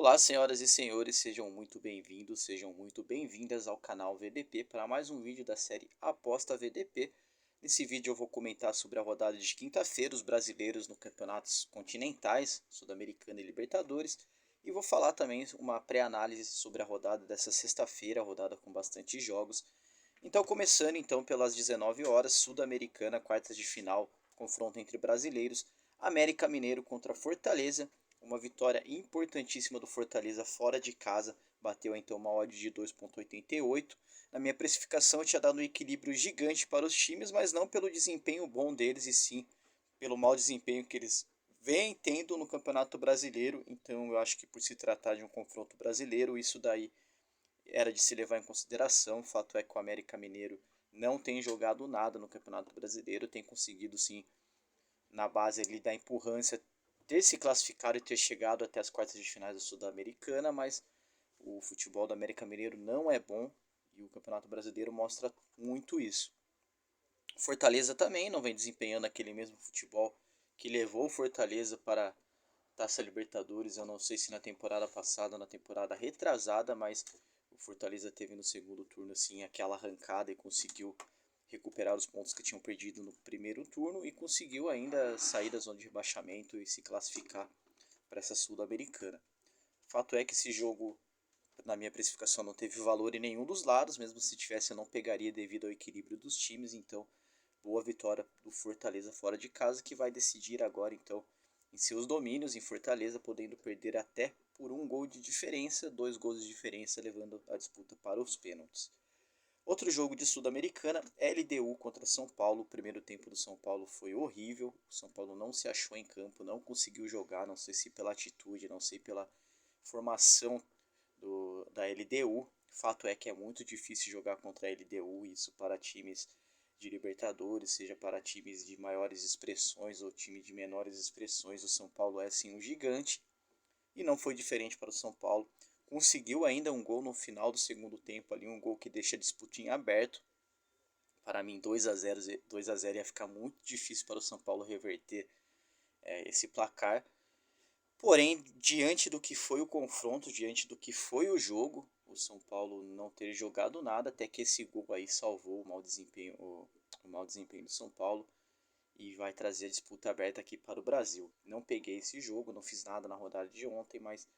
Olá, senhoras e senhores, sejam muito bem-vindos, sejam muito bem-vindas ao canal VDP para mais um vídeo da série Aposta VDP. Nesse vídeo eu vou comentar sobre a rodada de quinta-feira, os brasileiros no campeonatos continentais, Sul-Americana e Libertadores, e vou falar também uma pré-análise sobre a rodada dessa sexta-feira, a rodada com bastante jogos. Então, começando então pelas 19 horas, Sul-Americana, quartas de final, confronto entre brasileiros, América Mineiro contra Fortaleza. Uma vitória importantíssima do Fortaleza fora de casa, bateu então uma odd de 2,88. Na minha precificação eu tinha dado um equilíbrio gigante para os times, mas não pelo desempenho bom deles, e sim pelo mau desempenho que eles vêm tendo no Campeonato Brasileiro. Então eu acho que por se tratar de um confronto brasileiro, isso daí era de se levar em consideração. O fato é que o América Mineiro não tem jogado nada no Campeonato Brasileiro, tem conseguido sim, na base ali da empurrância, ter se classificado e ter chegado até as quartas de finais da Sul-Americana, mas o futebol do América Mineiro não é bom e o Campeonato Brasileiro mostra muito isso. Fortaleza também não vem desempenhando aquele mesmo futebol que levou o Fortaleza para a Taça Libertadores. Eu não sei se na temporada passada ou na temporada retrasada, mas o Fortaleza teve no segundo turno assim aquela arrancada e conseguiu recuperar os pontos que tinham perdido no primeiro turno e conseguiu ainda sair da zona de rebaixamento e se classificar para essa Sul-Americana. Fato é que esse jogo, na minha precificação, não teve valor em nenhum dos lados, mesmo se tivesse eu não pegaria devido ao equilíbrio dos times. Então, boa vitória do Fortaleza fora de casa, que vai decidir agora então em seus domínios em Fortaleza, podendo perder até por um gol de diferença, 2 gols de diferença, levando a disputa para os pênaltis. Outro jogo de Sul-Americana, LDU contra São Paulo. O primeiro tempo do São Paulo foi horrível. O São Paulo não se achou em campo, não conseguiu jogar, não sei se pela atitude, não sei pela formação da LDU. Fato é que é muito difícil jogar contra a LDU, isso para times de Libertadores, seja para times de maiores expressões ou time de menores expressões. O São Paulo é sim um gigante e não foi diferente para o São Paulo. Conseguiu ainda um gol no final do segundo tempo ali, um gol que deixa a disputa em aberto. Para mim 2-0, 2-0 ia ficar muito difícil para o São Paulo reverter esse placar. Porém, diante do que foi o confronto, diante do que foi o jogo, o São Paulo não ter jogado nada, até que esse gol aí salvou o mau desempenho do São Paulo e vai trazer a disputa aberta aqui para o Brasil. Não peguei esse jogo, não fiz nada na rodada de ontem, mas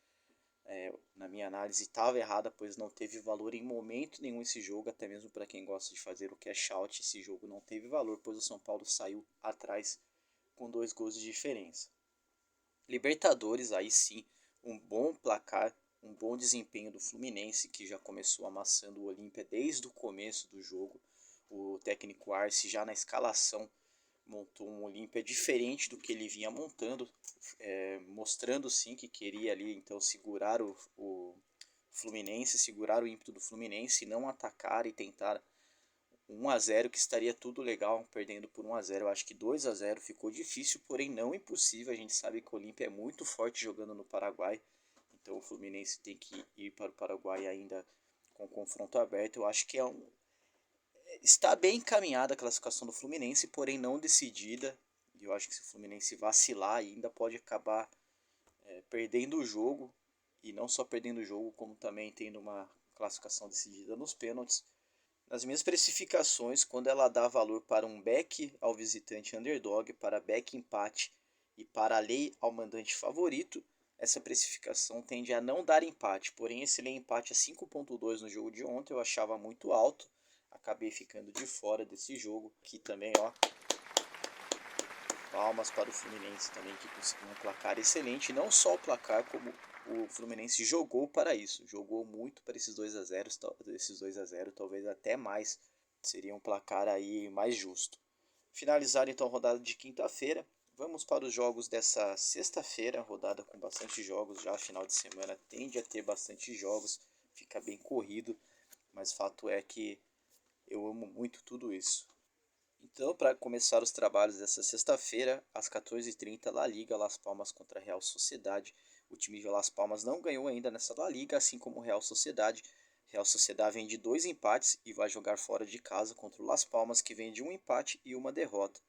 na minha análise estava errada, pois não teve valor em momento nenhum esse jogo, até mesmo para quem gosta de fazer o cash out, esse jogo não teve valor, pois o São Paulo saiu atrás com 2 gols de diferença. Libertadores, aí sim, um bom placar, um bom desempenho do Fluminense, que já começou amassando o Olímpia desde o começo do jogo. O técnico Arce já na escalação montou um Olímpia diferente do que ele vinha montando, mostrando sim que queria ali então segurar o Fluminense, segurar o ímpeto do Fluminense, não atacar e tentar 1-0, que estaria tudo legal, perdendo por 1-0. Eu acho que 2-0 ficou difícil, porém não impossível. A gente sabe que o Olímpia é muito forte jogando no Paraguai, então o Fluminense tem que ir para o Paraguai ainda com confronto aberto. Eu acho que está bem encaminhada a classificação do Fluminense, porém não decidida. E eu acho que se o Fluminense vacilar ainda pode acabar perdendo o jogo, e não só perdendo o jogo, como também tendo uma classificação decidida nos pênaltis. Nas minhas precificações, quando ela dá valor para um back ao visitante underdog, para back empate e para a lei ao mandante favorito, essa precificação tende a não dar empate. Porém, esse lei empate a 5,2 no jogo de ontem eu achava muito alto. Acabei ficando de fora desse jogo. Aqui também, ó, palmas para o Fluminense também, que conseguiu um placar excelente. Não só o placar, como o Fluminense jogou para isso. Jogou muito para esses 2-0, talvez até mais. Seria um placar aí mais justo. Finalizar então a rodada de quinta-feira. Vamos para os jogos dessa sexta-feira, rodada com bastante jogos. Já final de semana tende a ter bastante jogos, fica bem corrido, mas fato é que eu amo muito tudo isso. Então, para começar os trabalhos dessa sexta-feira, às 14h30, La Liga, Las Palmas contra a Real Sociedade. O time de Las Palmas não ganhou ainda nessa La Liga, assim como o Real Sociedade. Real Sociedade vem de 2 empates e vai jogar fora de casa contra o Las Palmas, que vem de um empate e uma derrota.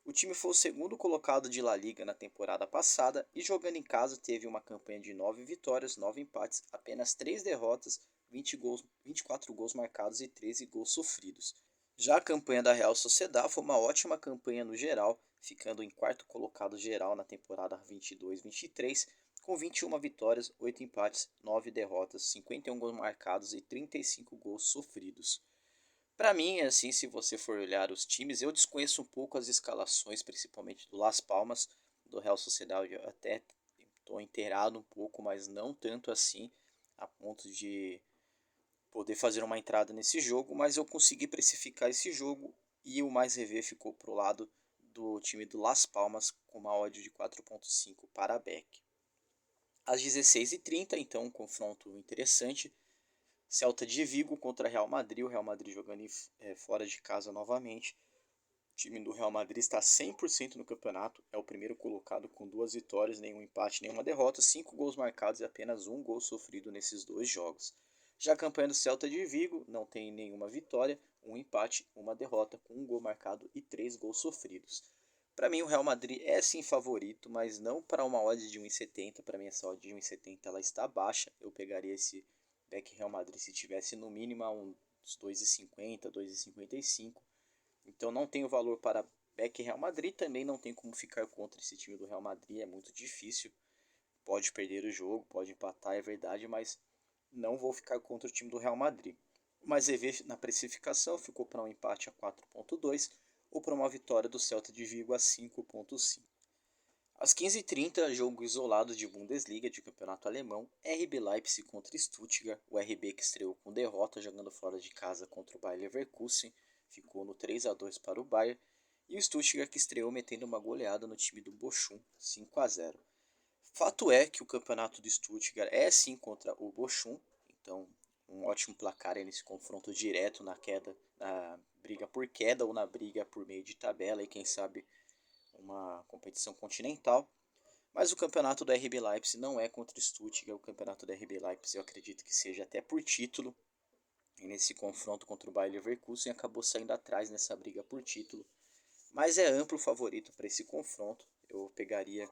O time foi o segundo colocado de La Liga na temporada passada e jogando em casa teve uma campanha de 9 vitórias, 9 empates, apenas 3 derrotas, 24 gols marcados e 13 gols sofridos. Já a campanha da Real Sociedad foi uma ótima campanha no geral, ficando em quarto colocado geral na temporada 22-23, com 21 vitórias, 8 empates, 9 derrotas, 51 gols marcados e 35 gols sofridos. Para mim, assim, se você for olhar os times, eu desconheço um pouco as escalações, principalmente do Las Palmas, do Real Sociedad, eu até estou inteirado um pouco, mas não tanto assim, a ponto de poder fazer uma entrada nesse jogo, mas eu consegui precificar esse jogo e o mais rever ficou pro lado do time do Las Palmas com uma odd de 4.5 para a Beck. Às 16h30, então, um confronto interessante. Celta de Vigo contra Real Madrid, o Real Madrid jogando fora de casa novamente. O time do Real Madrid está 100% no campeonato, é o primeiro colocado com 2 vitórias, nenhum empate, nenhuma derrota, 5 gols marcados e apenas 1 gol sofrido nesses 2 jogos. Já a campanha do Celta de Vigo não tem nenhuma vitória, um empate, uma derrota, com 1 gol marcado e 3 gols sofridos. Para mim o Real Madrid é sim favorito, mas não para uma odd de 1,70. Para mim essa odd de 1,70 ela está baixa. Eu pegaria esse back Real Madrid se tivesse no mínimo a uns 2,50, 2,55. Então não tem o valor para back Real Madrid, também não tem como ficar contra esse time do Real Madrid, é muito difícil. Pode perder o jogo, pode empatar, é verdade, mas não vou ficar contra o time do Real Madrid. Mas EV na precificação ficou para um empate a 4.2 ou para uma vitória do Celta de Vigo a 5.5. Às 15h30, jogo isolado de Bundesliga, de campeonato alemão, RB Leipzig contra Stuttgart, o RB que estreou com derrota jogando fora de casa contra o Bayer Leverkusen, ficou no 3-2 para o Bayern, e o Stuttgart que estreou metendo uma goleada no time do Bochum, 5-0. Fato é que o campeonato do Stuttgart é sim contra o Bochum, então um ótimo placar aí nesse confronto direto na queda, na briga por queda ou na briga por meio de tabela, e quem sabe uma competição continental. Mas o campeonato do RB Leipzig não é contra o Stuttgart, o campeonato do RB Leipzig eu acredito que seja até por título, e nesse confronto contra o Bayer Leverkusen acabou saindo atrás nessa briga por título, mas é amplo favorito para esse confronto. Eu pegaria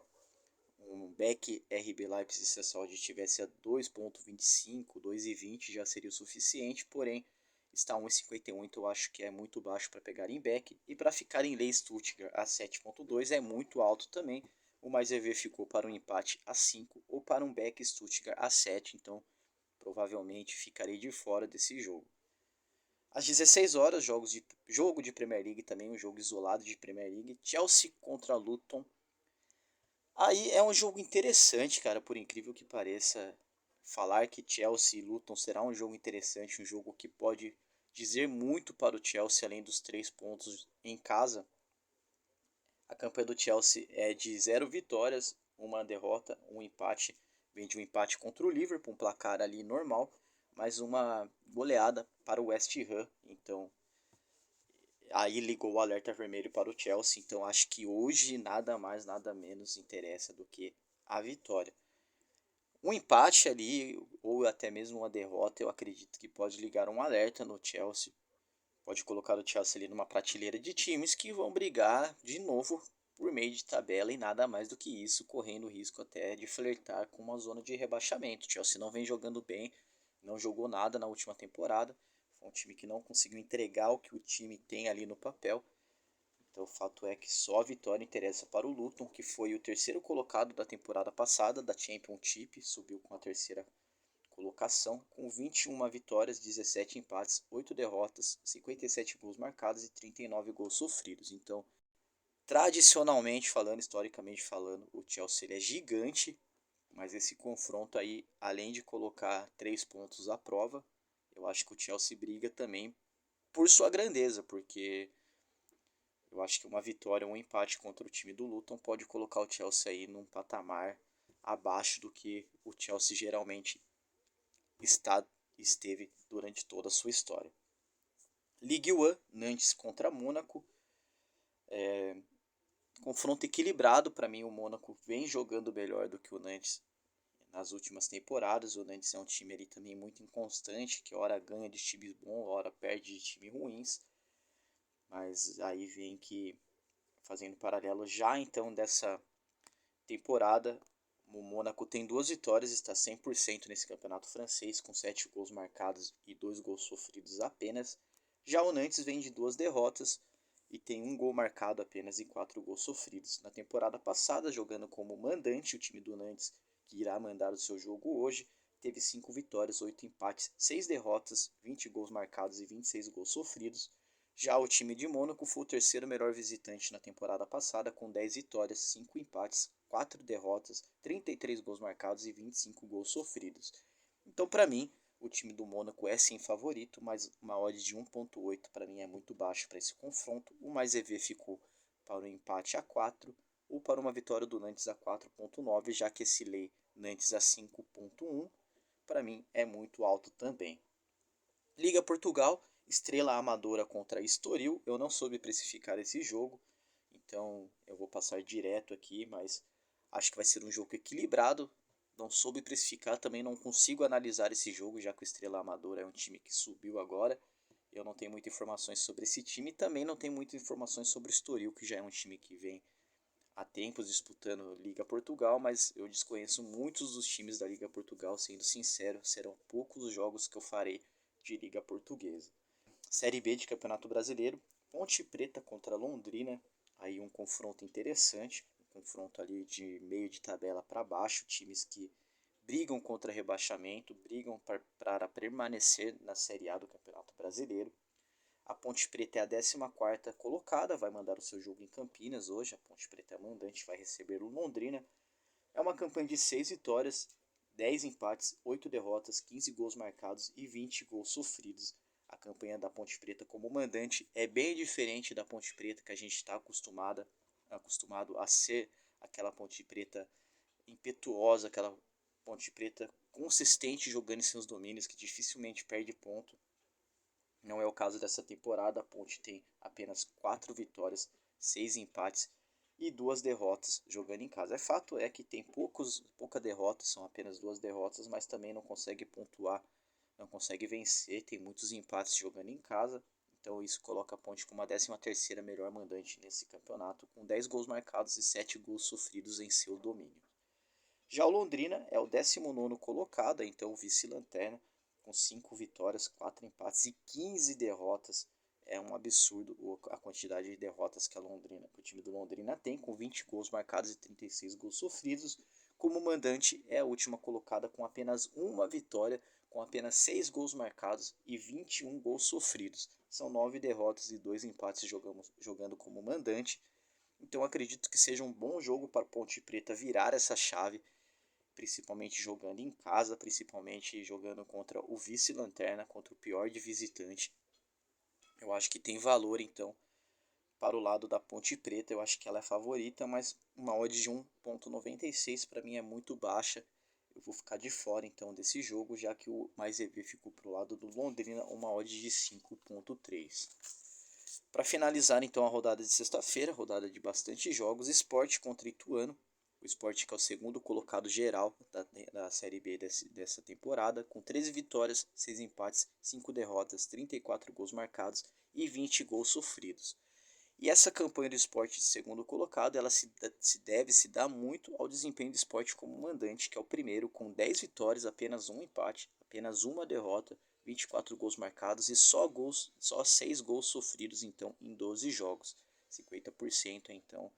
um back RB Leipzig se a odd tivesse a 2.25, 2,20 já seria o suficiente, porém está 1,51, então eu acho que é muito baixo para pegar em back, e para ficar em lei Stuttgart a 7.2 é muito alto também. O mais EV ficou para um empate a 5 ou para um back Stuttgart a 7, então provavelmente ficarei de fora desse jogo. Às 16 horas, jogo de Premier League também, um jogo isolado de Premier League, Chelsea contra Luton. Aí é um jogo interessante, cara, por incrível que pareça. Falar que Chelsea e Luton será um jogo interessante, um jogo que pode dizer muito para o Chelsea, além dos 3 pontos em casa. A campanha do Chelsea é de 0 vitórias, uma derrota, um empate. Vem de um empate contra o Liverpool, um placar ali normal, mas uma goleada para o West Ham. Então aí ligou o alerta vermelho para o Chelsea, então acho que hoje nada mais, nada menos interessa do que a vitória. Um empate ali, ou até mesmo uma derrota, eu acredito que pode ligar um alerta no Chelsea. Pode colocar o Chelsea ali numa prateleira de times que vão brigar de novo por meio de tabela e nada mais do que isso, correndo o risco até de flertar com uma zona de rebaixamento. O Chelsea não vem jogando bem, não jogou nada na última temporada. Foi um time que não conseguiu entregar o que o time tem ali no papel. Então o fato é que só a vitória interessa para o Luton, que foi o terceiro colocado da temporada passada da Championship, subiu com a terceira colocação, com 21 vitórias, 17 empates, 8 derrotas, 57 gols marcados e 39 gols sofridos. Então, tradicionalmente falando, historicamente falando, o Chelsea é gigante, mas esse confronto aí, além de colocar 3 pontos à prova, eu acho que o Chelsea briga também por sua grandeza, porque eu acho que uma vitória ou um empate contra o time do Luton pode colocar o Chelsea aí num patamar abaixo do que o Chelsea geralmente esteve durante toda a sua história. Ligue 1, Nantes contra Mônaco. Confronto equilibrado para mim, o Mônaco vem jogando melhor do que o Nantes nas últimas temporadas. O Nantes é um time ali também muito inconstante, que hora ganha de times bons, hora perde de times ruins. Mas aí vem que fazendo paralelo já então dessa temporada, o Mônaco tem 2 vitórias, está 100% nesse campeonato francês, com 7 gols marcados e 2 gols sofridos apenas. Já o Nantes vem de 2 derrotas e tem 1 gol marcado apenas e 4 gols sofridos. Na temporada passada, jogando como mandante, o time do Nantes, que irá mandar o seu jogo hoje, teve 5 vitórias, 8 empates, 6 derrotas, 20 gols marcados e 26 gols sofridos. Já o time de Mônaco foi o terceiro melhor visitante na temporada passada, com 10 vitórias, 5 empates, 4 derrotas, 33 gols marcados e 25 gols sofridos. Então, para mim, o time do Mônaco é sim favorito, mas uma odd de 1.8 para mim é muito baixo para esse confronto. O mais EV ficou para um empate a 4 ou para uma vitória do Nantes a 4.9, já que esse lei Nantes a 5.1 para mim é muito alto também. Liga Portugal, Estrela Amadora contra Estoril. Eu não soube precificar esse jogo, então eu vou passar direto aqui, mas acho que vai ser um jogo equilibrado. Não soube precificar, também não consigo analisar esse jogo, já que o Estrela Amadora é um time que subiu agora. Eu não tenho muitas informações sobre esse time, também não tenho muitas informações sobre o Estoril, que já é um time que vem há tempos disputando Liga Portugal, mas eu desconheço muitos dos times da Liga Portugal, sendo sincero, serão poucos os jogos que eu farei de Liga Portuguesa. Série B de Campeonato Brasileiro, Ponte Preta contra Londrina, aí um confronto interessante, um confronto ali de meio de tabela para baixo, times que brigam contra rebaixamento, brigam para permanecer na Série A do Campeonato Brasileiro. A Ponte Preta é a 14ª colocada, vai mandar o seu jogo em Campinas hoje. A Ponte Preta é mandante, vai receber o Londrina. É uma campanha de 6 vitórias, 10 empates, 8 derrotas, 15 gols marcados e 20 gols sofridos. A campanha da Ponte Preta como mandante é bem diferente da Ponte Preta que a gente está acostumado a ser, aquela Ponte Preta impetuosa, aquela Ponte Preta consistente jogando em seus domínios, que dificilmente perde ponto. Não é o caso dessa temporada. A Ponte tem apenas 4 vitórias, 6 empates e 2 derrotas jogando em casa. Fato é que tem pouca derrota, são apenas 2 derrotas, mas também não consegue pontuar, não consegue vencer, tem muitos empates jogando em casa. Então isso coloca a Ponte como a 13ª melhor mandante nesse campeonato, com 10 gols marcados e 7 gols sofridos em seu domínio. Já o Londrina é o 19º colocado, então o vice-lanterna, com 5 vitórias, 4 empates e 15 derrotas. É um absurdo a quantidade de derrotas que o time do Londrina tem, com 20 gols marcados e 36 gols sofridos. Como mandante, é a última colocada com apenas uma vitória, com apenas 6 gols marcados e 21 gols sofridos. São 9 derrotas e 2 empates jogando como mandante. Então acredito que seja um bom jogo para a Ponte Preta virar essa chave, principalmente jogando em casa, principalmente jogando contra o vice-lanterna, contra o pior de visitante. Eu acho que tem valor, então, para o lado da Ponte Preta. Eu acho que ela é favorita, mas uma odd de 1.96 para mim é muito baixa. Eu vou ficar de fora, então, desse jogo, já que o mais EV ficou para o lado do Londrina, uma odd de 5.3. Para finalizar, então, a rodada de sexta-feira, rodada de bastante jogos, Sport contra Ituano. O Sport, que é o segundo colocado geral da Série B dessa temporada, com 13 vitórias, 6 empates, 5 derrotas, 34 gols marcados e 20 gols sofridos. E essa campanha do Sport de segundo colocado, ela deve se dar muito ao desempenho do Sport como mandante, que é o primeiro, com 10 vitórias, apenas um empate, apenas uma derrota, 24 gols marcados e só 6 gols sofridos, então, em 12 jogos. 50%, então,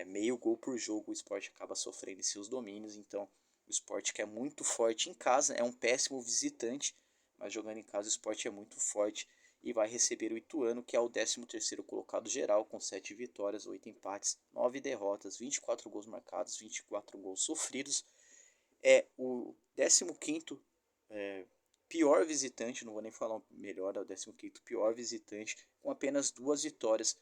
meio gol por jogo o Sport acaba sofrendo em seus domínios. Então o Sport, que é muito forte em casa, é um péssimo visitante, mas jogando em casa o Sport é muito forte e vai receber o Ituano, que é o 13º colocado geral, com 7 vitórias, 8 empates, 9 derrotas, 24 gols marcados, 24 gols sofridos. É o 15º pior visitante, não vou nem falar melhor, é o 15º pior visitante, com apenas 2 vitórias,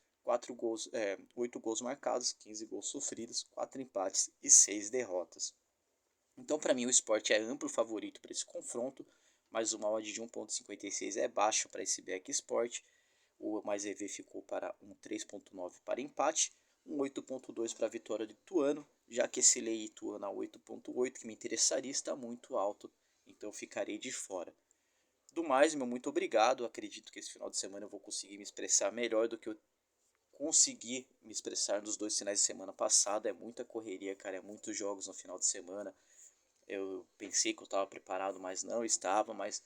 8 gols marcados, 15 gols sofridos, 4 empates e 6 derrotas. Então, para mim, o Sport é amplo favorito para esse confronto, mas uma odd de 1.56 é baixo para esse Back Sport. O mais EV ficou para um 3.9 para empate, um 8.2 para a vitória do Ituano, já que esse lei Ituano a 8.8, que me interessaria, está muito alto, então ficarei de fora. Do mais, meu muito obrigado. Acredito que esse final de semana eu vou conseguir me expressar melhor do que eu consegui me expressar nos 2 finais de semana passado. É muita correria, cara, é muitos jogos no final de semana. Eu pensei que eu estava preparado, mas não estava. Mas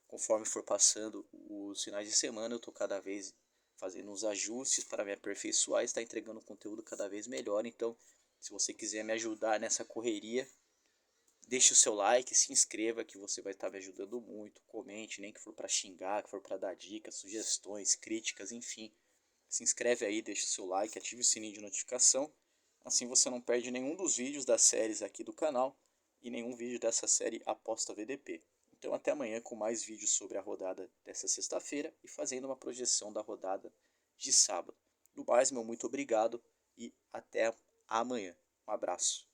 conforme for passando os finais de semana, eu tô cada vez fazendo uns ajustes para me aperfeiçoar e estar entregando conteúdo cada vez melhor. Então, se você quiser me ajudar nessa correria, deixe o seu like, se inscreva que você vai estar me ajudando muito. Comente, nem que for para xingar, que for para dar dicas, sugestões, críticas, enfim. Se inscreve aí, deixa o seu like, ative o sininho de notificação. Assim você não perde nenhum dos vídeos das séries aqui do canal e nenhum vídeo dessa série Aposta VDP. Então até amanhã com mais vídeos sobre a rodada dessa sexta-feira e fazendo uma projeção da rodada de sábado. No mais, meu muito obrigado e até amanhã. Um abraço.